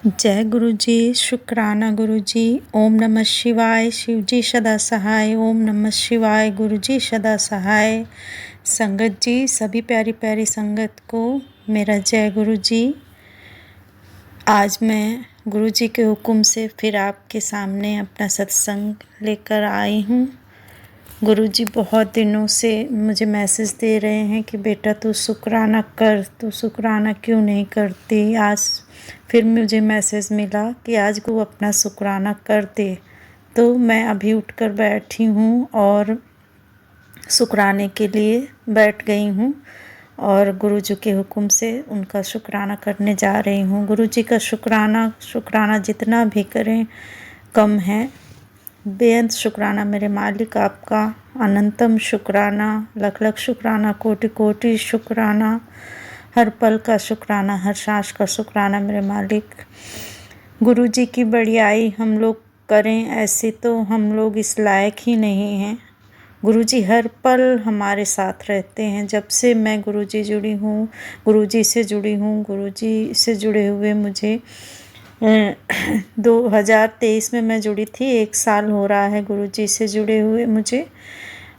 जय गुरु जी। शुक्राना गुरु जी। ओम नमः शिवाय। शिव जी सदा सहाय। ओम नमः शिवाय। गुरु जी सदा सहाय। संगत जी, सभी प्यारी प्यारी संगत को मेरा जय गुरु जी। आज मैं गुरु जी के हुक्म से फिर आपके सामने अपना सत्संग लेकर आई हूँ। गुरु जी बहुत दिनों से मुझे मैसेज दे रहे हैं कि बेटा तू शुक्राना कर, तू शुक्राना क्यों नहीं करती। आज फिर मुझे मैसेज मिला कि आज को अपना शुक्राना कर दे। तो मैं अभी उठकर बैठी हूँ और शुक्राने के लिए बैठ गई हूँ और गुरु जी के हुक्म से उनका शुक्राना करने जा रही हूँ। गुरु जी का शुक्राना जितना भी करें कम है। बेअंत शुक्राना मेरे मालिक आपका, अनंतम शुक्राना, लख लख शुक्राना, कोटि कोटि शुक्राना, हर पल का शुक्राना, हर सांस का शुक्राना मेरे मालिक। गुरु जी की बड़ाई हम लोग करें ऐसे तो हम लोग इस लायक ही नहीं हैं। गुरु जी हर पल हमारे साथ रहते हैं। जब से मैं गुरु जी जुड़ी हूँ, गुरु जी से जुड़ी हूँ, गुरु जी से जुड़े हुए मुझे 2023 में मैं जुड़ी थी। 1 साल हो रहा है गुरु जी से जुड़े हुए मुझे,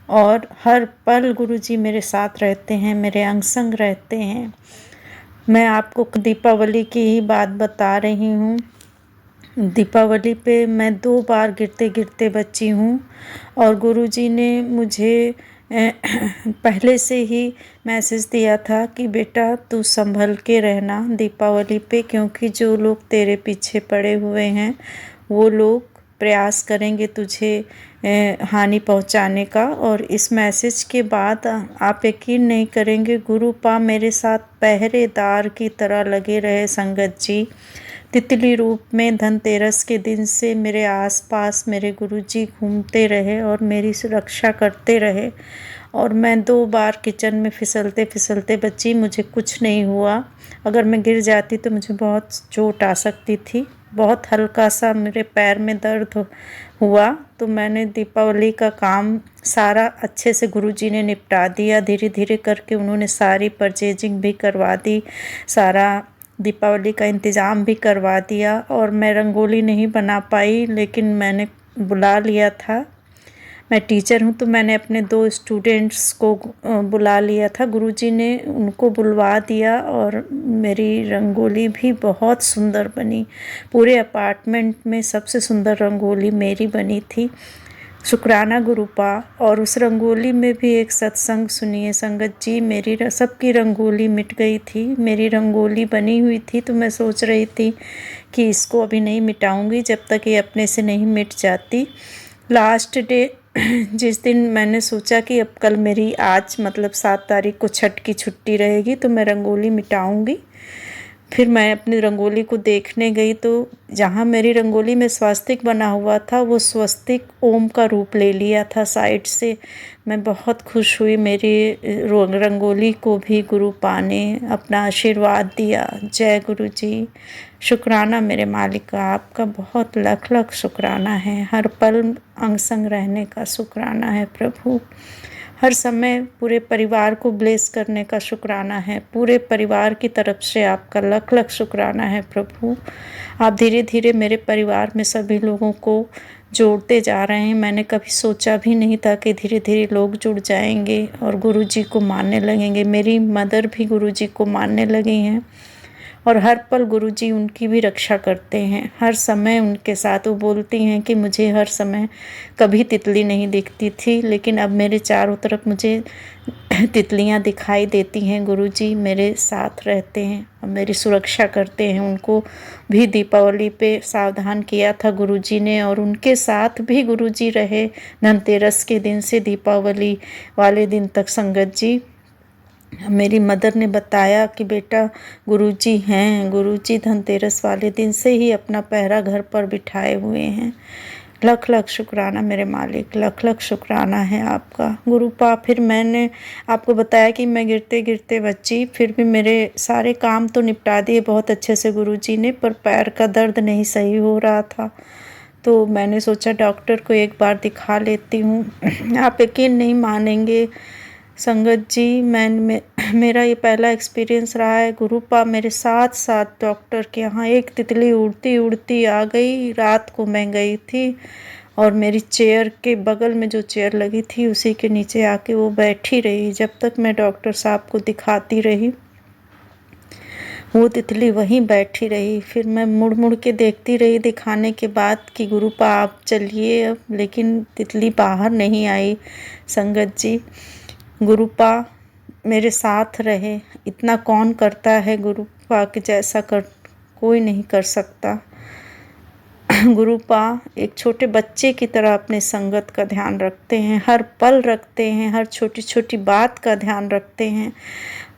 और हर पल गुरु जी मेरे साथ रहते हैं, मेरे अंग संग रहते हैं। मैं आपको दीपावली की ही बात बता रही हूँ। दीपावली पे मैं 2 बार गिरते गिरते बची हूँ और गुरु जी ने मुझे पहले से ही मैसेज दिया था कि बेटा तू संभल के रहना दीपावली पे, क्योंकि जो लोग तेरे पीछे पड़े हुए हैं वो लोग प्रयास करेंगे तुझे हानि पहुंचाने का। और इस मैसेज के बाद आप यकीन नहीं करेंगे, गुरु पा मेरे साथ पहरेदार की तरह लगे रहे संगत जी। तितली रूप में धनतेरस के दिन से मेरे आसपास मेरे गुरुजी घूमते रहे और मेरी सुरक्षा करते रहे। और मैं 2 बार किचन में फिसलते फिसलते बची, मुझे कुछ नहीं हुआ। अगर मैं गिर जाती तो मुझे बहुत चोट आ सकती थी। बहुत हल्का सा मेरे पैर में दर्द हुआ। तो मैंने दीपावली का काम सारा अच्छे से गुरुजी ने निपटा दिया। धीरे धीरे करके उन्होंने सारी परचेजिंग भी करवा दी, सारा दीपावली का इंतज़ाम भी करवा दिया। और मैं रंगोली नहीं बना पाई, लेकिन मैंने बुला लिया था। मैं टीचर हूँ तो मैंने अपने 2 स्टूडेंट्स को बुला लिया था। गुरुजी ने उनको बुलवा दिया और मेरी रंगोली भी बहुत सुंदर बनी। पूरे अपार्टमेंट में सबसे सुंदर रंगोली मेरी बनी थी। शुक्राना गुरुपा। और उस रंगोली में भी एक सत्संग सुनिए संगत जी। मेरी सबकी रंगोली मिट गई थी, मेरी रंगोली बनी हुई थी। तो मैं सोच रही थी कि इसको अभी नहीं मिटाऊंगी जब तक ये अपने से नहीं मिट जाती। लास्ट डे जिस दिन मैंने सोचा कि अब कल मेरी आज मतलब 7 तारीख को छठ की छुट्टी रहेगी तो मैं रंगोली मिटाऊंगी। फिर मैं अपनी रंगोली को देखने गई तो जहाँ मेरी रंगोली में स्वस्तिक बना हुआ था वो स्वस्तिक ओम का रूप ले लिया था साइड से। मैं बहुत खुश हुई। मेरी रंगोली को भी गुरु पा ने अपना आशीर्वाद दिया। जय गुरु जी। शुक्राना मेरे मालिक का, आपका बहुत लख लख शुक्राना है। हर पल अंग संग रहने का शुक्राना है प्रभु। हर समय पूरे परिवार को ब्लेस करने का शुक्राना है। पूरे परिवार की तरफ से आपका लख लख शुक्राना है प्रभु। आप धीरे धीरे मेरे परिवार में सभी लोगों को जोड़ते जा रहे हैं। मैंने कभी सोचा भी नहीं था कि धीरे धीरे लोग जुड़ जाएंगे और गुरु जी को मानने लगेंगे। मेरी मदर भी गुरु जी को मानने लगी हैं और हर पल गुरुजी उनकी भी रक्षा करते हैं। हर समय उनके साथ वो बोलती हैं कि मुझे हर समय कभी तितली नहीं दिखती थी, लेकिन अब मेरे चारों तरफ मुझे तितलियां दिखाई देती हैं। गुरुजी मेरे साथ रहते हैं और मेरी सुरक्षा करते हैं। उनको भी दीपावली पे सावधान किया था गुरुजी ने और उनके साथ भी गुरुजी रहे धनतेरस के दिन से दीपावली वाले दिन तक। संगत जी, मेरी मदर ने बताया कि बेटा गुरुजी हैं, गुरुजी धनतेरस वाले दिन से ही अपना पहरा घर पर बिठाए हुए हैं। लख लख शुक्राना मेरे मालिक, लख लख शुक्राना है आपका गुरुपा। फिर मैंने आपको बताया कि मैं गिरते गिरते बची, फिर भी मेरे सारे काम तो निपटा दिए बहुत अच्छे से गुरुजी ने, पर पैर का दर्द नहीं सही हो रहा था। तो मैंने सोचा डॉक्टर को एक बार दिखा लेती हूँ। आप यकीन नहीं मानेंगे, संगत जी, मेरा ये पहला एक्सपीरियंस रहा है। गुरुपा मेरे साथ साथ डॉक्टर के यहाँ, एक तितली उड़ती उड़ती आ गई। रात को मैं गई थी और मेरी चेयर के बगल में जो चेयर लगी थी उसी के नीचे आके वो बैठी रही। जब तक मैं डॉक्टर साहब को दिखाती रही वो तितली वहीं बैठी रही। फिर मैं मुड़ मुड़ के देखती रही दिखाने के बाद कि गुरुपा आप चलिए अब, लेकिन तितली बाहर नहीं आई। संगत जी, गुरुपा मेरे साथ रहे, इतना कौन करता है गुरुपा के जैसा कोई नहीं कर सकता। गुरुपा एक छोटे बच्चे की तरह अपने संगत का ध्यान रखते हैं, हर पल रखते हैं, हर छोटी छोटी बात का ध्यान रखते हैं।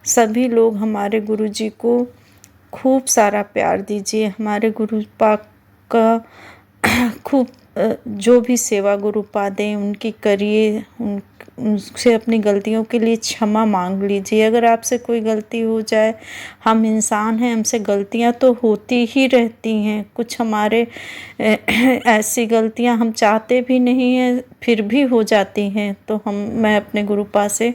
सभी लोग हमारे गुरुजी को खूब सारा प्यार दीजिए। हमारे गुरुपा का खूब जो भी सेवा गुरुपा दें उनकी करिए, उनसे अपनी गलतियों के लिए क्षमा मांग लीजिए। अगर आपसे कोई गलती हो जाए, हम इंसान हैं, हमसे गलतियां तो होती ही रहती हैं। कुछ हमारे ऐसी गलतियां हम चाहते भी नहीं हैं फिर भी हो जाती हैं, तो मैं अपने गुरुपा से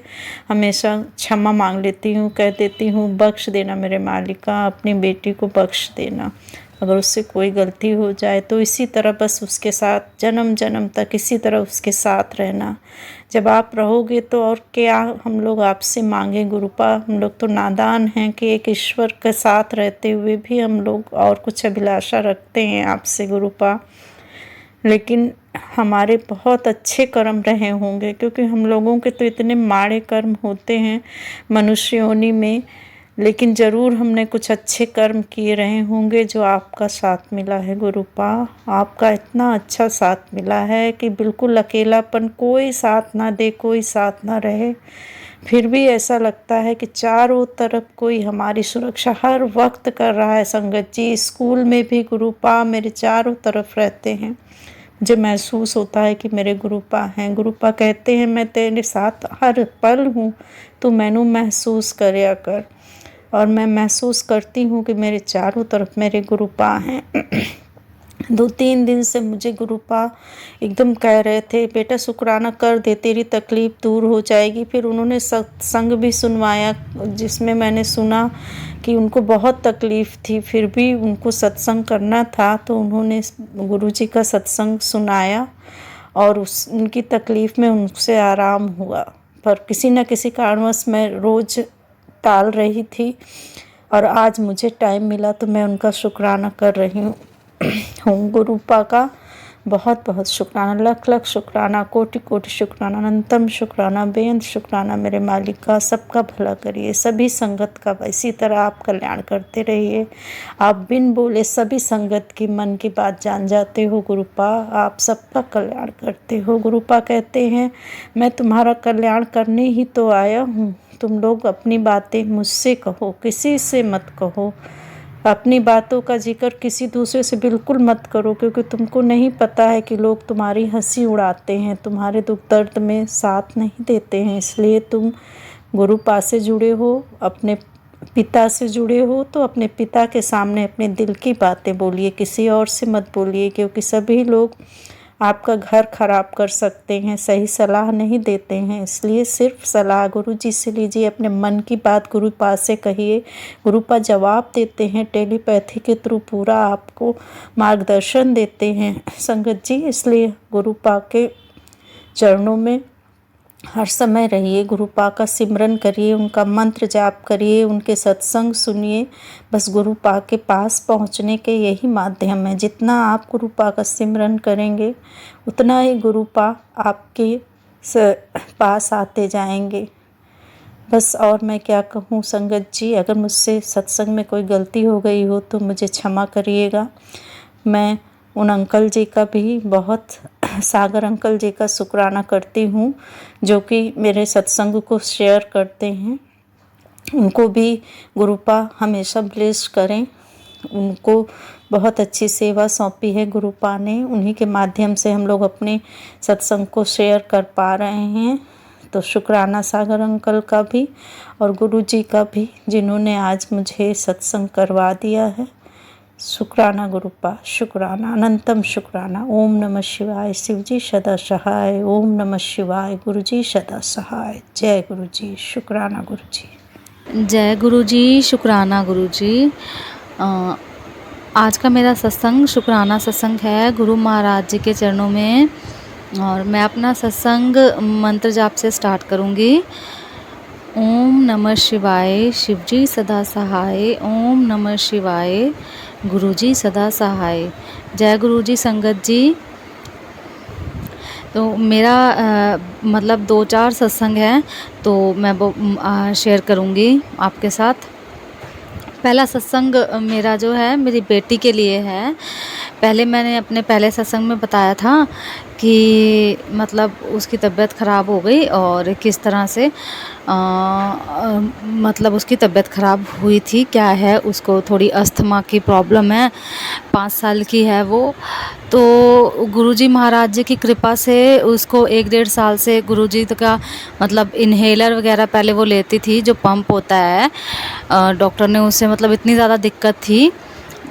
हमेशा क्षमा मांग लेती हूँ, कह देती हूँ बख्श देना मेरे मालिका, अपनी बेटी को बख्श देना। अगर उससे कोई गलती हो जाए तो इसी तरह बस उसके साथ जन्म जन्म तक इसी तरह उसके साथ रहना। जब आप रहोगे तो और क्या हम लोग आपसे मांगे गुरुपा। हम लोग तो नादान हैं कि एक ईश्वर के साथ रहते हुए भी हम लोग और कुछ अभिलाषा रखते हैं आपसे गुरुपा। लेकिन हमारे बहुत अच्छे कर्म रहे होंगे, क्योंकि हम लोगों के तो इतने माड़े कर्म होते हैं मनुष्य योनि में, लेकिन ज़रूर हमने कुछ अच्छे कर्म किए रहे होंगे जो आपका साथ मिला है गुरुपा। आपका इतना अच्छा साथ मिला है कि बिल्कुल अकेलापन, कोई साथ ना दे, कोई साथ ना रहे, फिर भी ऐसा लगता है कि चारों तरफ कोई हमारी सुरक्षा हर वक्त कर रहा है। संगत जी, स्कूल में भी गुरुपा मेरे चारों तरफ रहते हैं। मुझे महसूस होता है कि मेरे गुरुपा हैं। गुरुपा कहते हैं मैं तेरे साथ हर पल हूँ, तो मैनू महसूस करया कर। और मैं महसूस करती हूँ कि मेरे चारों तरफ मेरे गुरुपा हैं। 2-3 दिन से मुझे गुरुपा एकदम कह रहे थे बेटा शुक्राना कर दे, तेरी तकलीफ़ दूर हो जाएगी। फिर उन्होंने सत्संग भी सुनवाया जिसमें मैंने सुना कि उनको बहुत तकलीफ़ थी, फिर भी उनको सत्संग करना था, तो उन्होंने गुरुजी का सत्संग सुनाया और उनकी तकलीफ़ में उनसे आराम हुआ। पर किसी न किसी कारणवश मैं रोज़ टाल रही थी और आज मुझे टाइम मिला तो मैं उनका शुक्राना कर रही हूँ। गुरुपा का बहुत बहुत शुक्राना, लख लख शुक्राना, कोटि कोटि शुक्राना, अनंतम शुक्राना, बेअंत शुक्राना मेरे मालिक का। सबका भला करिए, सभी संगत का इसी तरह आप कल्याण करते रहिए। आप बिन बोले सभी संगत की मन की बात जान जाते हो गुरुपा, आप सबका कल्याण करते हो। गुरुपा कहते हैं मैं तुम्हारा कल्याण करने ही तो आया हूँ, तुम लोग अपनी बातें मुझसे कहो, किसी से मत कहो। अपनी बातों का जिक्र किसी दूसरे से बिल्कुल मत करो, क्योंकि तुमको नहीं पता है कि लोग तुम्हारी हंसी उड़ाते हैं, तुम्हारे दुख दर्द में साथ नहीं देते हैं। इसलिए तुम गुरुपा से जुड़े हो, अपने पिता से जुड़े हो, तो अपने पिता के सामने अपने दिल की बातें बोलिए, किसी और से मत बोलिए, क्योंकि सभी लोग आपका घर खराब कर सकते हैं, सही सलाह नहीं देते हैं। इसलिए सिर्फ सलाह गुरुजी से लीजिए, अपने मन की बात गुरुपा से कहिए। गुरुपा जवाब देते हैं, टेलीपैथी के थ्रू पूरा आपको मार्गदर्शन देते हैं संगत जी। इसलिए गुरुपा के चरणों में हर समय रहिए, गुरुपा का सिमरन करिए, उनका मंत्र जाप करिए, उनके सत्संग सुनिए। बस गुरुपा के पास पहुंचने के यही माध्यम है। जितना आप गुरुपा का सिमरन करेंगे उतना ही गुरुपा आपके पास आते जाएंगे। बस और मैं क्या कहूँ संगत जी, अगर मुझसे सत्संग में कोई गलती हो गई हो तो मुझे क्षमा करिएगा। मैं उन अंकल जी का भी बहुत, सागर अंकल जी का शुक्राना करती हूँ जो कि मेरे सत्संग को शेयर करते हैं। उनको भी गुरुपा हमेशा ब्लेस करें। उनको बहुत अच्छी सेवा सौंपी है गुरुपा ने, उन्हीं के माध्यम से हम लोग अपने सत्संग को शेयर कर पा रहे हैं। तो शुक्राना सागर अंकल का भी और गुरुजी का भी, जिन्होंने आज मुझे सत्संग करवा दिया है। शुक्राना गुरुपा, शुक्राना, अनंतम शुक्राना। ओम नमः शिवाय। शिवजी सदा सहाय। ओम नमः शिवाय। गुरुजी सदा सहाय। जय गुरुजी। शुक्राना गुरुजी। जय गुरुजी। शुक्राना गुरुजी। आज का मेरा सत्संग शुक्राना सत्संग है गुरु महाराज जी के चरणों में, और मैं अपना सत्संग मंत्र जाप से स्टार्ट करूँगी। ओम नमः शिवाय। शिवजी सदा सहाय। ओम नमः शिवाय। गुरुजी सदा सहाय। जय गुरुजी संगत जी। तो मेरा मतलब 2-4 सत्संग हैं, तो मैं वो शेयर करूँगी आपके साथ। पहला सत्संग मेरा जो है मेरी बेटी के लिए है। पहले मैंने अपने पहले सत्संग में बताया था कि मतलब उसकी तबीयत ख़राब हो गई और किस तरह से मतलब उसकी तबीयत ख़राब हुई थी। क्या है, उसको थोड़ी अस्थमा की प्रॉब्लम है, 5 साल की है वो। तो गुरुजी महाराज जी की कृपा से उसको 1-1.5 साल से गुरुजी का मतलब इन्हेलर वगैरह पहले वो लेती थी, जो पंप होता है। डॉक्टर ने उससे मतलब इतनी ज़्यादा दिक्कत थी,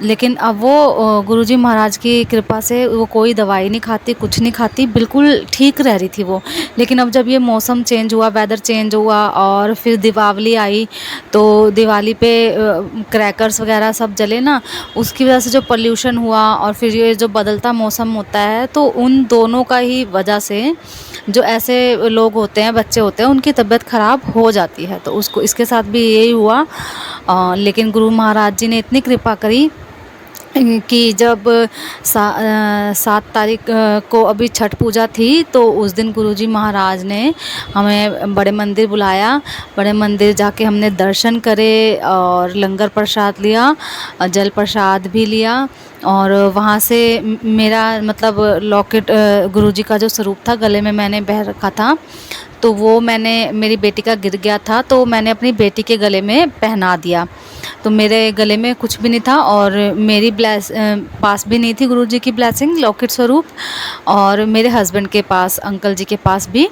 लेकिन अब वो गुरुजी महाराज की कृपा से वो कोई दवाई नहीं खाती, कुछ नहीं खाती, बिल्कुल ठीक रह रही थी वो। लेकिन अब जब ये मौसम चेंज हुआ, वेदर चेंज हुआ और फिर दीपावली आई, तो दिवाली पे क्रैकर्स वगैरह सब जले ना, उसकी वजह से जो पोल्यूशन हुआ और फिर ये जो बदलता मौसम होता है, तो उन दोनों का ही वजह से जो ऐसे लोग होते हैं, बच्चे होते हैं, उनकी तबीयत ख़राब हो जाती है। तो उसको इसके साथ भी यही हुआ। लेकिन गुरु महाराज जी ने इतनी कृपा करी कि जब 7 तारीख को अभी छठ पूजा थी, तो उस दिन गुरुजी महाराज ने हमें बड़े मंदिर बुलाया। बड़े मंदिर जाके हमने दर्शन करे और लंगर प्रसाद लिया, जल प्रसाद भी लिया। और वहाँ से मेरा मतलब लॉकेट गुरुजी का जो स्वरूप था गले में मैंने पहन रखा था, तो वो मैंने, मेरी बेटी का गिर गया था, तो मैंने अपनी बेटी के गले में पहना दिया। तो मेरे गले में कुछ भी नहीं था और मेरी पास भी नहीं थी गुरुजी की ब्लेसिंग, लॉकेट स्वरूप, और मेरे हस्बैंड के पास, अंकल जी के पास भी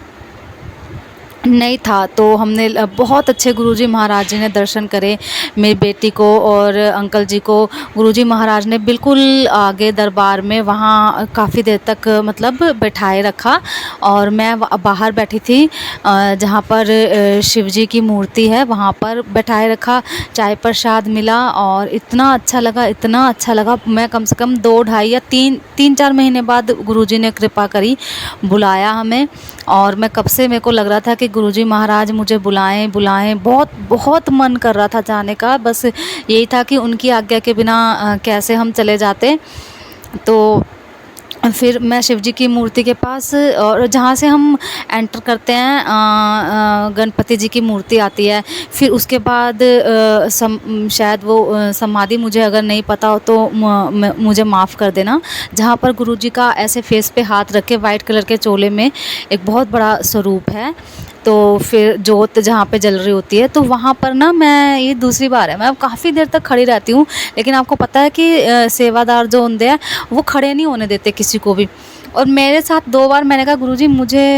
नहीं था। तो हमने बहुत अच्छे गुरुजी महाराज जी ने दर्शन करे मेरी बेटी को और अंकल जी को। गुरुजी महाराज ने बिल्कुल आगे दरबार में वहाँ काफ़ी देर तक मतलब बैठाए रखा, और मैं बाहर बैठी थी जहाँ पर शिव जी की मूर्ति है, वहाँ पर बैठाए रखा। चाय प्रसाद मिला और इतना अच्छा लगा, इतना अच्छा लगा। मैं कम से कम 2, 2.5 या 3-4 महीने बाद गुरुजी ने कृपा करी, बुलाया हमें। और मैं कब से, मेरे को लग रहा था कि गुरुजी महाराज मुझे बुलाएं बुलाएं, बहुत बहुत मन कर रहा था जाने का। बस यही था कि उनकी आज्ञा के बिना कैसे हम चले जाते। तो फिर मैं शिव जी की मूर्ति के पास, और जहाँ से हम एंटर करते हैं गणपति जी की मूर्ति आती है। फिर उसके बाद शायद वो समाधि, मुझे अगर नहीं पता हो तो मुझे माफ़ कर देना, जहाँ पर गुरुजी का ऐसे फेस पे हाथ रख के वाइट कलर के चोले में एक बहुत बड़ा स्वरूप है। तो फिर जोत जहाँ पे जल रही होती है, तो वहाँ पर ना, मैं ये दूसरी बार है, मैं अब काफ़ी देर तक खड़ी रहती हूँ। लेकिन आपको पता है कि सेवादार जो होते हैं वो खड़े नहीं होने देते किसी को भी। और मेरे साथ 2 बार मैंने कहा गुरुजी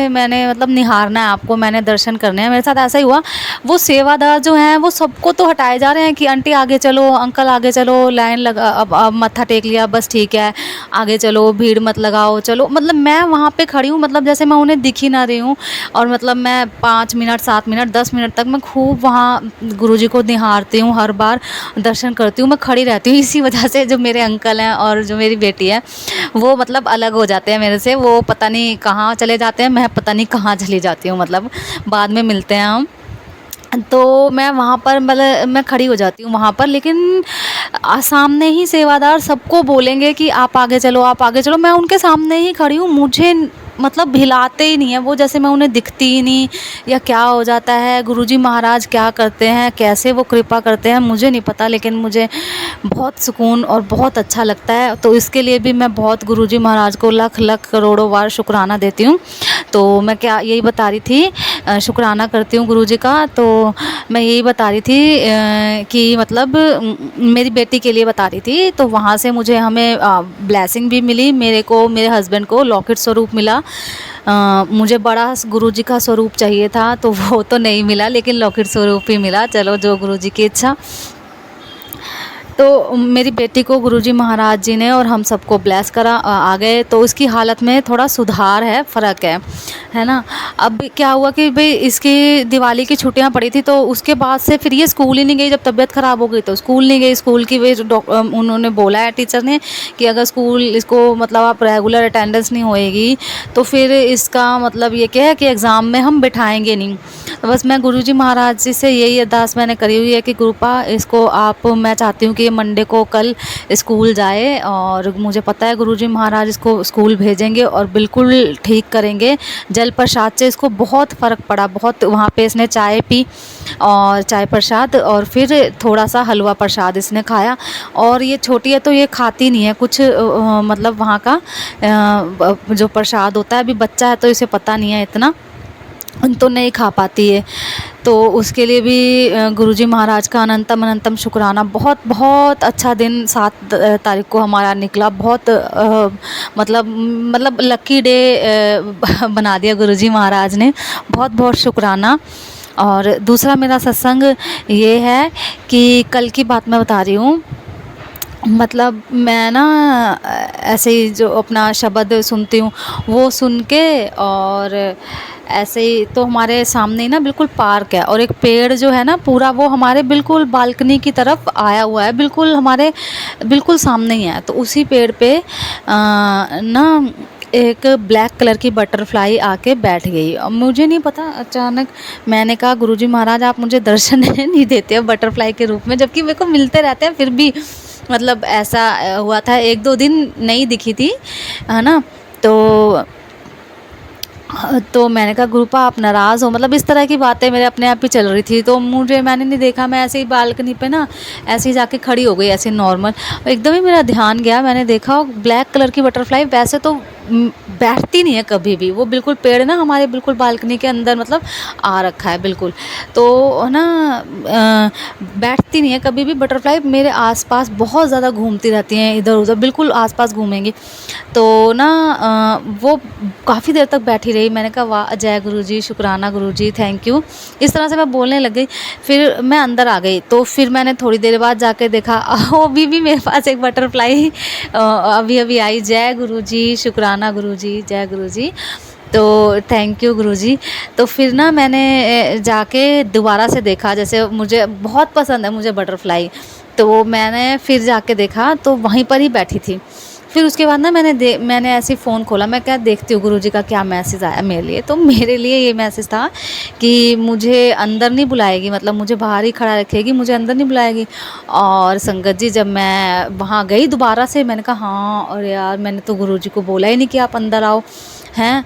मैंने मतलब निहारना है आपको, मैंने दर्शन करने हैं। मेरे साथ ऐसा ही हुआ। वो सेवादार जो हैं वो सबको तो हटाए जा रहे हैं कि आंटी आगे चलो, अंकल आगे चलो, लाइन लगा, अब मत्था टेक लिया, बस ठीक है, आगे चलो, भीड़ मत लगाओ, चलो। मतलब मैं वहाँ पे खड़ी हूँ, मतलब जैसे मैं उन्हें दिख ही ना रही हूँ। और मतलब मैं 5 मिनट, 7 मिनट, 10 मिनट तक मैं खूब वहाँ गुरुजी को निहारती हूँ, हर बार दर्शन करती हूँ, मैं खड़ी रहती हूँ। इसी वजह से जो मेरे अंकल हैं और जो मेरी बेटी है वो मतलब अलग हो जाते हैं मेरे से। वो पता नहीं कहाँ चले जाते हैं, मैं पता नहीं कहाँ चली जाती हूँ, मतलब बाद में मिलते हैं हम। तो मैं वहाँ पर मतलब मैं खड़ी हो जाती हूँ वहाँ पर, लेकिन सामने ही सेवादार सबको बोलेंगे कि आप आगे चलो, आप आगे चलो। मैं उनके सामने ही खड़ी हूँ, मुझे मतलब हिलाते ही नहीं है वो, जैसे मैं उन्हें दिखती ही नहीं, या क्या हो जाता है। गुरुजी महाराज क्या करते हैं, कैसे वो कृपा करते हैं, मुझे नहीं पता, लेकिन मुझे बहुत सुकून और बहुत अच्छा लगता है। तो इसके लिए भी मैं बहुत गुरुजी महाराज को लाख लाख करोड़ों बार शुक्राना देती हूँ। तो मैं क्या यही बता रही थी, शुक्राना करती हूँ गुरुजी का। तो मैं यही बता रही थी कि मतलब मेरी बेटी के लिए बता रही थी। तो वहाँ से हमें ब्लेसिंग भी मिली, मेरे को, मेरे हस्बैंड को लॉकेट स्वरूप मिला। मुझे बड़ा गुरुजी का स्वरूप चाहिए था, तो वो तो नहीं मिला, लेकिन लॉकेट स्वरूप ही मिला। चलो, जो गुरुजी की इच्छा। तो मेरी बेटी को गुरुजी महाराज जी ने और हम सबको ब्लेस करा, आ गए, तो उसकी हालत में थोड़ा सुधार है, फ़र्क है ना। अब क्या हुआ कि भाई इसकी दिवाली की छुट्टियां पड़ी थी, तो उसके बाद से फिर ये स्कूल ही नहीं गई। जब तबीयत ख़राब हो गई तो स्कूल नहीं गई। स्कूल की वे उन्होंने बोला है टीचर ने कि अगर स्कूल इसको मतलब आप रेगुलर अटेंडेंस नहीं होएगी तो फिर इसका मतलब ये क्या है कि एग्ज़ाम में हम बिठाएंगे नहीं। तो बस मैं गुरुजी महाराज जी से यही अरदास मैंने करी हुई है कि कृपा इसको आप, मैं चाहती हूँ कि ये मंडे को कल स्कूल जाए, और मुझे पता है गुरुजी महाराज इसको स्कूल भेजेंगे और बिल्कुल ठीक करेंगे। जल प्रसाद से इसको बहुत फ़र्क पड़ा, बहुत। वहाँ पे इसने चाय पी और चाय प्रसाद, और फिर थोड़ा सा हलवा प्रसाद इसने खाया। और ये छोटी है तो ये खाती नहीं है कुछ, मतलब वहाँ का जो प्रसाद होता है, अभी बच्चा है तो इसे पता नहीं है इतना, तो नहीं खा पाती है। तो उसके लिए भी गुरुजी महाराज का अनंतम अनंतम शुक्राना। बहुत बहुत अच्छा दिन 7 तारीख को हमारा निकला। बहुत मतलब लकी डे बना दिया गुरुजी महाराज ने। बहुत बहुत शुक्राना। और दूसरा मेरा सत्संग ये है कि कल की बात मैं बता रही हूँ। मतलब मैं ना ऐसे ही जो अपना शब्द सुनती हूँ वो सुन के, और ऐसे ही तो हमारे सामने ही ना बिल्कुल पार्क है, और एक पेड़ जो है ना पूरा वो हमारे बिल्कुल बालकनी की तरफ आया हुआ है, बिल्कुल हमारे बिल्कुल सामने ही है। तो उसी पेड़ पे ना एक ब्लैक कलर की बटरफ्लाई आके बैठ गई। अब मुझे नहीं पता, अचानक मैंने कहा गुरुजी महाराज आप मुझे दर्शन नहीं देते हो बटरफ्लाई के रूप में, जबकि मेरे को मिलते रहते हैं, फिर भी मतलब ऐसा हुआ था। 1-2 दिन नहीं दिखी थी, है ना। तो मैंने कहा गुरुपा आप नाराज़ हो, मतलब इस तरह की बातें मेरे अपने आप ही चल रही थी। तो मैंने नहीं देखा, मैं ऐसे ही बालकनी पे ना ऐसे ही जाके खड़ी हो गई, ऐसे नॉर्मल। एकदम ही मेरा ध्यान गया, मैंने देखा ब्लैक कलर की बटरफ्लाई। वैसे तो बैठती नहीं है कभी भी, वो बिल्कुल पेड़ ना हमारे बिल्कुल बालकनी के अंदर मतलब आ रखा है बिल्कुल, तो ना बैठती नहीं है कभी भी बटरफ्लाई। मेरे आसपास बहुत ज़्यादा घूमती रहती हैं, इधर उधर बिल्कुल आसपास घूमेंगी। तो ना वो काफ़ी देर तक बैठी रही। मैंने कहा वाह जय गुरुजी, शुक्राना गुरुजी, थैंक यू। इस तरह से मैं बोलने लग गई। फिर मैं अंदर आ गई, तो फिर मैंने थोड़ी देर बाद जाके देखा वो भी मेरे पास एक बटरफ्लाई अभी आई। जय गुरुजी, शुक्राना गुरुजी, जय गुरुजी। तो थैंक यू गुरुजी। तो फिर ना मैंने जाके दोबारा से देखा, जैसे मुझे बहुत पसंद है मुझे बटरफ्लाई, तो मैंने फिर जाके देखा तो वहीं पर ही बैठी थी। फिर उसके बाद ना मैंने ऐसे फ़ोन खोला, मैं क्या देखती हूँ गुरुजी का क्या मैसेज आया मेरे लिए। तो मेरे लिए ये मैसेज था कि मुझे अंदर नहीं बुलाएगी, मतलब मुझे बाहर ही खड़ा रखेगी, मुझे अंदर नहीं बुलाएगी। और संगत जी जब मैं वहाँ गई दोबारा से, मैंने कहा हाँ, और यार मैंने तो गुरुजी को बोला ही नहीं कि आप अंदर आओ, हैं।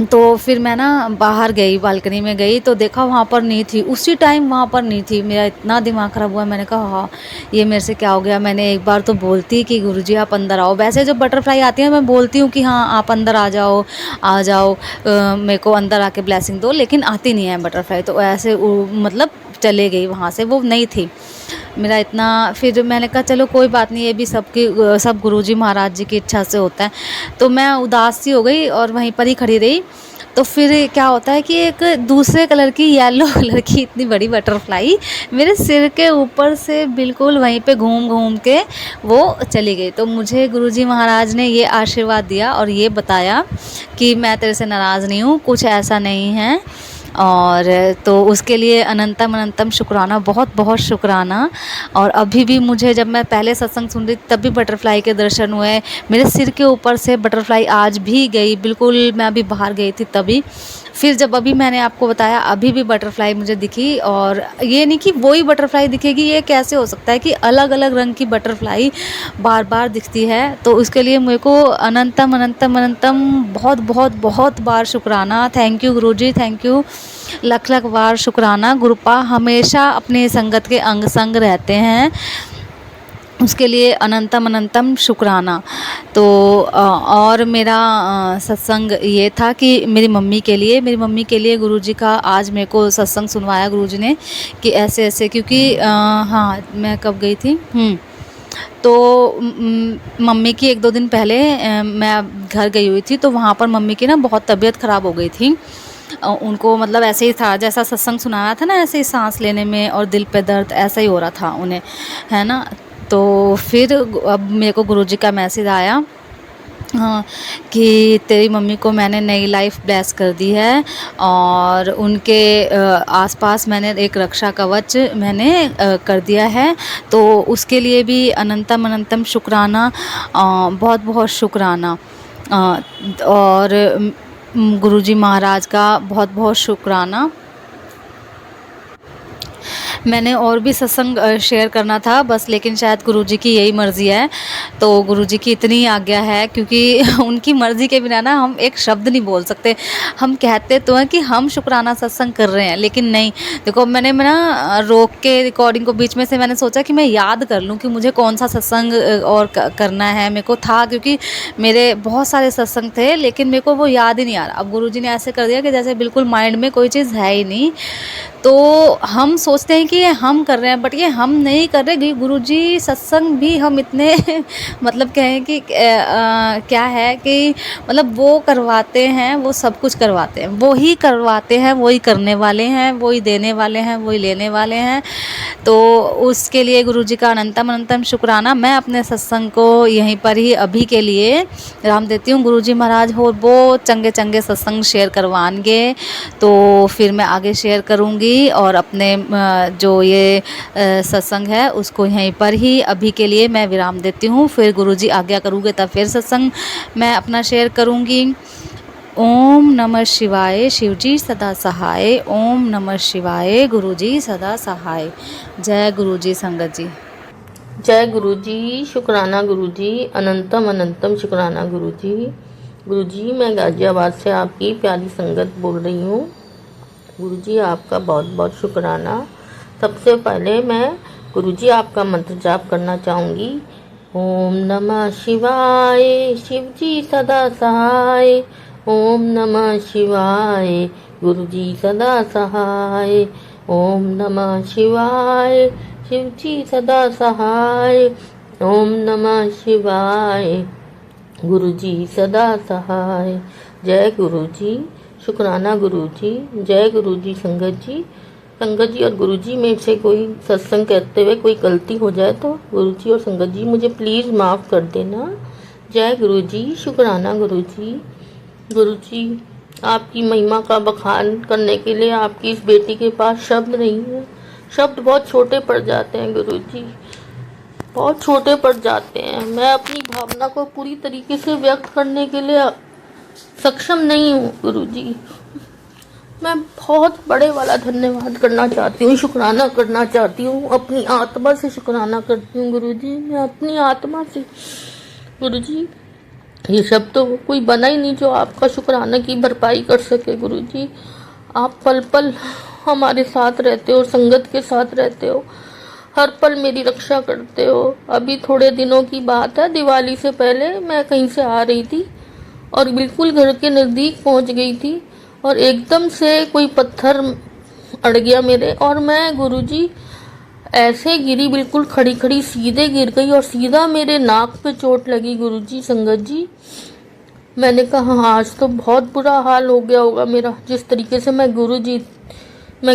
तो फिर मैं ना बाहर गई, बालकनी में गई, तो देखा वहाँ पर नहीं थी, उसी टाइम वहाँ पर नहीं थी। मेरा इतना दिमाग ख़राब हुआ, मैंने कहा हाँ ये मेरे से क्या हो गया। मैंने एक बार तो बोलती कि गुरुजी आप अंदर आओ। वैसे जो बटरफ्लाई आती है मैं बोलती हूँ कि हाँ आप अंदर आ जाओ, आ जाओ, मेरे को अंदर आके ब्लेसिंग दो, लेकिन आती नहीं है बटरफ्लाई। तो ऐसे मतलब चले गई वहाँ से, वो नहीं थी। मेरा इतना, फिर मैंने कहा चलो कोई बात नहीं, ये भी सब गुरुजी महाराज जी की इच्छा से होता है। तो मैं उदास सी हो गई और वहीं पर ही खड़ी रही। तो फिर क्या होता है कि एक दूसरे कलर की, येलो कलर की इतनी बड़ी बटरफ्लाई मेरे सिर के ऊपर से बिल्कुल वहीं पे घूम घूम के वो चली गई। तो मुझे गुरुजी महाराज ने ये आशीर्वाद दिया और ये बताया कि मैं तेरे से नाराज़ नहीं हूँ, कुछ ऐसा नहीं है। और तो उसके लिए अनंतम अनंतम शुक्राना, बहुत बहुत शुक्राना। और अभी भी मुझे, जब मैं पहले सत्संग सुन रही तब भी बटरफ्लाई के दर्शन हुए, मेरे सिर के ऊपर से बटरफ्लाई आज भी गई बिल्कुल। मैं अभी बाहर गई थी तभी, फिर जब अभी मैंने आपको बताया अभी भी बटरफ्लाई मुझे दिखी। और ये नहीं कि वही बटरफ्लाई दिखेगी, ये कैसे हो सकता है कि अलग अलग रंग की बटरफ्लाई बार बार दिखती है। तो उसके लिए मेरे को अनंतम अनंतम अनंतम बहुत बहुत बहुत बार शुक्राना। Thank you Guruji, thank you, लख लख बार शुक्राना। गुरुपा हमेशा अपने संगत के अंग संग रहते हैं, उसके लिए अनंतम अनंतम शुक्राना। तो और मेरा सत्संग ये था कि मेरी मम्मी के लिए गुरुजी का आज मेरे को सत्संग सुनवाया गुरुजी ने कि ऐसे ऐसे, क्योंकि हाँ मैं कब गई थी, तो मम्मी की 1-2 दिन पहले मैं घर गई हुई थी। तो वहाँ पर मम्मी की ना बहुत तबीयत ख़राब हो गई थी। उनको मतलब ऐसे ही था जैसा सत्संग सुनाया था ना, ऐसे ही सांस लेने में और दिल पे दर्द ऐसा ही हो रहा था उन्हें, है ना। तो फिर अब मेरे को गुरुजी का मैसेज आया, हाँ, कि तेरी मम्मी को मैंने नई लाइफ ब्लेस कर दी है, और उनके आसपास मैंने एक रक्षा कवच मैंने कर दिया है। तो उसके लिए भी अनंतम अनंतम शुक्राना, बहुत बहुत शुक्राना। और गुरुजी महाराज का बहुत बहुत शुक्राना। मैंने और भी सत्संग शेयर करना था बस, लेकिन शायद गुरुजी की यही मर्ज़ी है, तो गुरुजी की इतनी आज्ञा है, क्योंकि उनकी मर्ज़ी के बिना ना हम एक शब्द नहीं बोल सकते। हम कहते तो हैं कि हम शुक्राना सत्संग कर रहे हैं, लेकिन नहीं। देखो मैंने ना रोक के रिकॉर्डिंग को बीच में से मैंने सोचा कि मैं याद कर लूँ कि मुझे कौन सा सत्संग और करना है। मेरे को था, क्योंकि मेरे बहुत सारे सत्संग थे, लेकिन मेरे को वो याद ही नहीं आ रहा। अब गुरुजी ने ऐसे कर दिया कि जैसे बिल्कुल माइंड में कोई चीज़ है ही नहीं। तो हम सोचते हैं कि ये हम कर रहे हैं, बट ये हम नहीं कर रहे। गुरुजी सत्संग भी हम इतने मतलब कहें कि क्या है कि मतलब वो करवाते हैं, वो सब कुछ करवाते हैं, वो ही करवाते हैं, वही करने वाले हैं, वही देने वाले हैं, वही लेने वाले हैं। तो उसके लिए गुरुजी का अनंतम अनंतम शुक्राना। मैं अपने सत्संग को यहीं पर ही अभी के लिए राम देती हूँ। गुरुजी महाराज हो वो चंगे चंगे सत्संग शेयर करवाएंगे, तो फिर मैं आगे शेयर करूँगी। और अपने जो ये सत्संग है उसको यहीं पर ही अभी के लिए मैं विराम देती हूँ। फिर गुरुजी आज्ञा करूँगे तब फिर सत्संग मैं अपना शेयर करूँगी। ओम नमः शिवाय, शिवजी सदा सहाय। ओम नमः शिवाय, गुरुजी सदा सहाय। जय गुरुजी संगत जी। जय गुरुजी, शुक्राना गुरुजी, अनंतम अनंतम शुक्राना गुरुजी। गुरुजी मैं गाजियाबाद से आपकी प्यारी संगत बोल रही हूँ। गुरुजी आपका बहुत बहुत शुक्राना। सबसे पहले मैं गुरुजी आपका मंत्र जाप करना चाहूँगी। ओम नमः शिवाय, शिवजी सदा सहाय। ओम नमः शिवाय, गुरुजी सदा सहाय। ओम नमः शिवाय, शिवजी सदा सहाय। ओम नमः शिवाय, गुरुजी सदा सहाय। जय गुरुजी, शुक्राना गुरुजी। जय गुरुजी संगत जी और गुरुजी में से कोई सत्संग कहते हुए कोई गलती हो जाए तो गुरुजी और संगत जी मुझे प्लीज़ माफ़ कर देना। जय गुरुजी, शुक्राना गुरुजी। गुरुजी आपकी महिमा का बखान करने के लिए आपकी इस बेटी के पास शब्द नहीं है। शब्द बहुत छोटे पड़ जाते हैं गुरुजी, बहुत छोटे पड़ जाते हैं। मैं अपनी भावना को पूरी तरीके से व्यक्त करने के लिए सक्षम नहीं हूँ गुरुजी। मैं बहुत बड़े वाला धन्यवाद करना चाहती हूँ, शुक्राना करना चाहती हूँ, अपनी आत्मा से शुक्राना करती हूँ गुरुजी। मैं अपनी आत्मा से गुरुजी, ये शब्द तो कोई बना ही नहीं जो आपका शुक्राना की भरपाई कर सके गुरुजी। आप पल पल हमारे साथ रहते हो, संगत के साथ रहते हो, हर पल मेरी रक्षा करते हो। अभी थोड़े दिनों की बात है, दिवाली से पहले मैं कहीं से आ रही थी और बिल्कुल घर के नज़दीक पहुंच गई थी और एकदम से कोई पत्थर अड़ गया मेरे, और मैं गुरुजी ऐसे गिरी, बिल्कुल खड़ी खड़ी सीधे गिर गई और सीधा मेरे नाक पे चोट लगी गुरुजी संगत जी। मैंने कहा हाँ, आज तो बहुत बुरा हाल हो गया होगा मेरा। जिस तरीके से मैं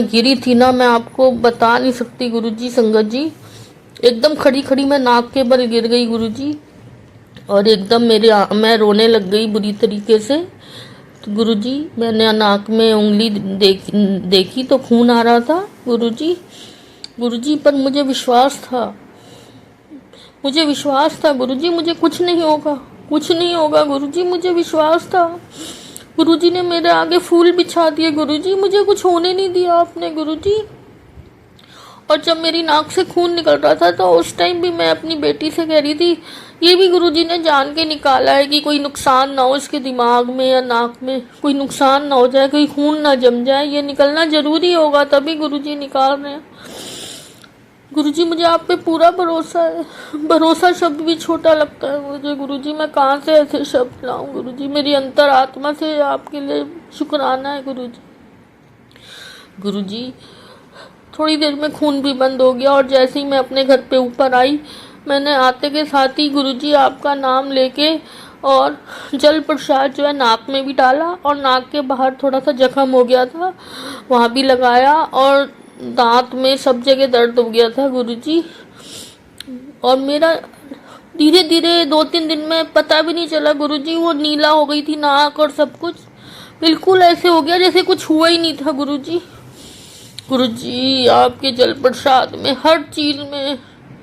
गिरी थी ना, मैं आपको बता नहीं सकती गुरुजी संगत जी। एकदम खड़ी खड़ी मैं नाक के बल गिर गई गुरुजी, और एकदम मैं रोने लग गई बुरी तरीके से। तो गुरुजी मैंने नाक में उंगली देखी तो खून आ रहा था गुरुजी, पर मुझे विश्वास था गुरुजी, मुझे कुछ नहीं होगा गुरुजी, मुझे विश्वास था। गुरुजी ने मेरे आगे फूल बिछा दिए गुरुजी, मुझे कुछ होने नहीं दिया आपने गुरुजी। और जब मेरी नाक से खून निकल रहा था तो उस टाइम भी मैं अपनी बेटी से कह रही थी ये भी गुरुजी ने जान के निकाला है कि कोई नुकसान ना हो, इसके दिमाग में या नाक में कोई नुकसान ना हो जाए, कोई खून ना जम जाए, ये निकलना जरूरी होगा, तभी गुरुजी निकाल रहे हैं। गुरुजी मुझे आप पे पूरा भरोसा है। भरोसा शब्द भी छोटा लगता है मुझे गुरुजी, मैं कहाँ से ऐसे शब्द लाऊं गुरुजी। मेरी अंतर आत्मा से आपके लिए शुक्राना है गुरुजी। थोड़ी देर में खून भी बंद हो गया और जैसे ही मैं अपने घर पे ऊपर आई, मैंने आते के साथ ही गुरुजी आपका नाम लेके और जल प्रसाद जो है नाक में भी डाला और नाक के बाहर थोड़ा सा जख्म हो गया था, वहाँ भी लगाया, और दांत में सब जगह दर्द हो गया था गुरुजी। और मेरा धीरे धीरे 2-3 दिन में पता भी नहीं चला गुरुजी, वो नीला हो गई थी नाक और सब कुछ, बिल्कुल ऐसे हो गया जैसे कुछ हुआ ही नहीं था गुरुजी। गुरुजी आपके जल प्रसाद में हर चीज में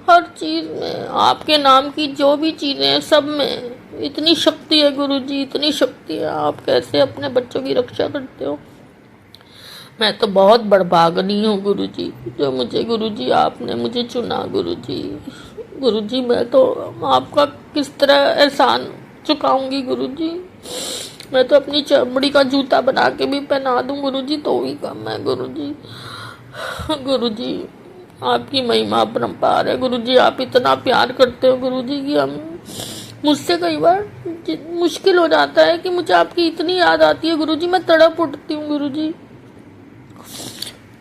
आपके नाम की जो भी चीजें हैं सब में इतनी शक्ति है गुरुजी, इतनी शक्ति है। आप कैसे अपने बच्चों की रक्षा करते हो। मैं तो बहुत बड़भागनी हूँ गुरुजी, जो मुझे गुरुजी आपने मुझे चुना गुरुजी। गुरुजी मैं तो आपका किस तरह एहसान चुकाऊंगी गुरुजी। मैं तो अपनी चमड़ी का जूता बना के भी पहना दूं गुरुजी तो भी कम है गुरुजी। गुरुजी आपकी महिमा अपरंपार है गुरुजी, आप इतना प्यार करते हो गुरुजी कि हम मुझसे कई बार मुश्किल हो जाता है कि मुझे आपकी इतनी याद आती है गुरुजी, मैं तड़प उठती हूँ गुरुजी।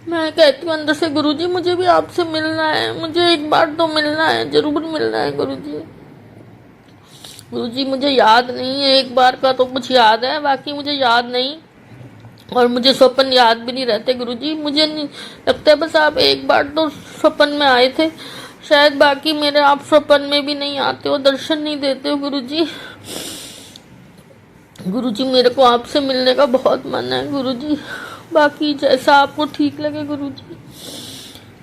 मैं कहती हूँ अंदर से गुरुजी मुझे भी आपसे मिलना है, मुझे एक बार तो मिलना है, जरूर मिलना है गुरुजी। गुरुजी मुझे याद नहीं है, एक बार का तो कुछ याद है, बाकी मुझे याद नहीं, और मुझे स्वप्न याद भी नहीं रहते गुरुजी। मुझे नहीं लगता है, बस आप एक बार तो स्वप्न में आए थे शायद, बाकी मेरे आप स्वप्न में भी नहीं आते हो, दर्शन नहीं देते हो गुरुजी। गुरुजी मेरे को आपसे मिलने का बहुत मन है गुरुजी, बाकी जैसा आपको ठीक लगे गुरुजी।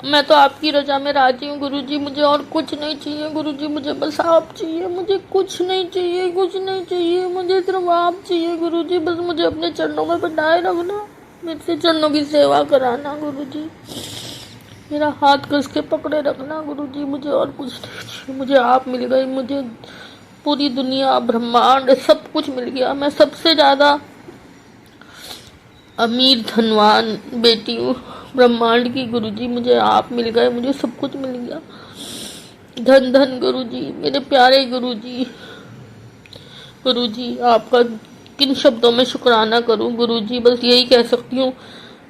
मैं तो आपकी रजा में राजी हूँ गुरुजी, मुझे और कुछ नहीं चाहिए गुरुजी, मुझे बस आप चाहिए, मुझे कुछ नहीं चाहिए, कुछ नहीं चाहिए, मुझे सिर्फ आप चाहिए गुरुजी। बस मुझे अपने चरणों में बनाए रखना, मेरे से चरणों की सेवा कराना गुरुजी, मेरा हाथ कस के पकड़े रखना गुरुजी, मुझे और कुछ नहीं चाहिए। मुझे आप मिल गए, मुझे पूरी दुनिया ब्रह्मांड सब कुछ मिल गया, मैं सबसे ज़्यादा अमीर धनवान बेटी हूँ ब्रह्मांड की गुरुजी। मुझे आप मिल गए, मुझे सब कुछ मिल गया। धन धन गुरुजी, मेरे प्यारे गुरुजी। गुरुजी आपका किन शब्दों में शुक्राना करूं गुरुजी, बस यही कह सकती हूँ,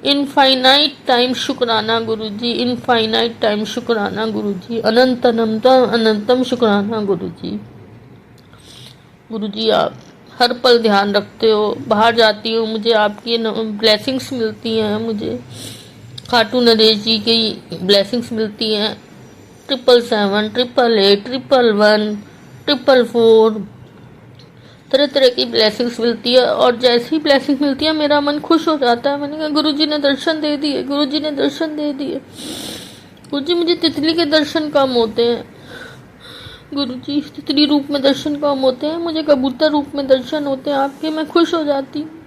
इनफाइनाइट टाइम शुक्राना गुरुजी, इनफाइनाइट टाइम शुक्राना गुरुजी, अनंत अनंतम अनंतम शुक्राना गुरुजी। गुरुजी आप हर पल ध्यान रखते हो, बाहर जाती हूँ मुझे आपकी ब्लेसिंग्स मिलती हैं, मुझे खाटू नरेश जी की ब्लेसिंग्स मिलती हैं, 777, 888, 111, 444, तरह तरह की ब्लेसिंग्स मिलती है, और जैसी ब्लेसिंग मिलती है मेरा मन खुश हो जाता है। मैंने कहा गुरुजी ने दर्शन दे दिए, गुरुजी ने दर्शन दे दिए। गुरुजी मुझे तितली के दर्शन कम होते हैं गुरुजी, तितली रूप में दर्शन कम होते हैं, मुझे कबूतर रूप में दर्शन होते हैं आपके, मैं खुश हो जाती हूँ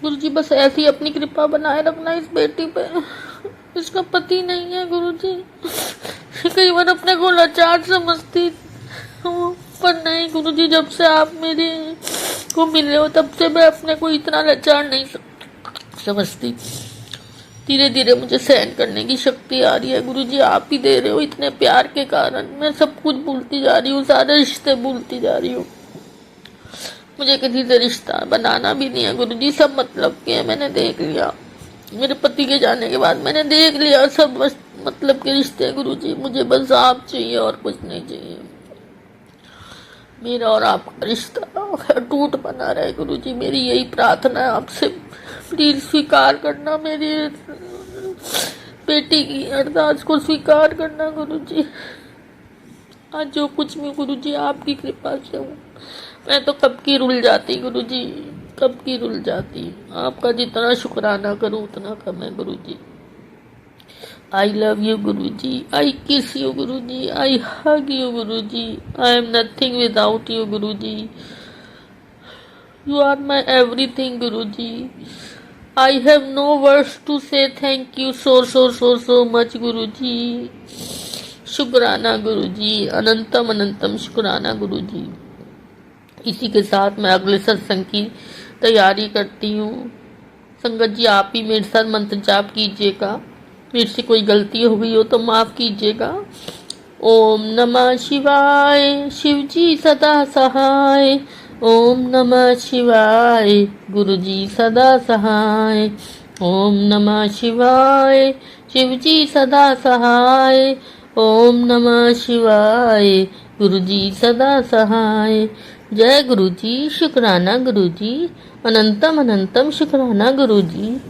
गुरुजी। बस ऐसी अपनी कृपा बनाए रखना इस बेटी पे, इसका पति नहीं है गुरुजी, कई बार अपने को लाचार समझती हूँ, पर नहीं गुरुजी, जब से आप मेरे को मिले हो तब से मैं अपने को इतना लाचार नहीं समझती। धीरे धीरे मुझे सहन करने की शक्ति आ रही है गुरुजी, आप ही दे रहे हो, इतने प्यार के कारण मैं सब कुछ भूलती जा रही हूँ, सारे रिश्ते भूलती जा रही हूँ। मुझे किसी से रिश्ता बनाना भी नहीं है गुरुजी, सब मतलब के है, मैंने देख लिया। मेरे पति के जाने के बाद मैंने देख लिया सब मतलब के रिश्ते गुरुजी, मुझे बस आप चाहिए और कुछ नहीं चाहिए। मेरा और आपका रिश्ता टूट बना रहे गुरुजी, मेरी यही प्रार्थना है आपसे, प्लीज स्वीकार करना, मेरी बेटी की अरदास को स्वीकार करना गुरुजी। आज जो कुछ भी गुरुजी आपकी कृपा से हूँ, मैं तो कब की रुल जाती गुरुजी, कब की रुल जाती। आपका जितना शुक्राना करूँ उतना कम है गुरुजी। I love you Guruji, I kiss you Guruji, I hug you Guruji, I am nothing without you Guruji, you are my everything Guruji. I have no words to say thank you so much गुरुजी। शुक्राना गुरुजी, अनंतम अनंतम शुक्राना गुरुजी। इसी के साथ मैं अगले सत्संग की तैयारी करती हूँ। संगत जी आप ही मेरे साथ मंत्र जाप कीजिएगा, मेरे से कोई गलती हो गई हो तो माफ़ कीजिएगा। ओम नमः शिवाय, शिव जी सदा सहाय। ओम नमः शिवाय, गुरु जी सदा सहाय। ओम नमः शिवाय, शिव जी सदा सहाय। ओम नमः शिवाय, गुरु जी सदा सहाय। जय गुरु जी, शुक्राना गुरु जी, अनंतम अनंतम शुक्राना गुरु जी।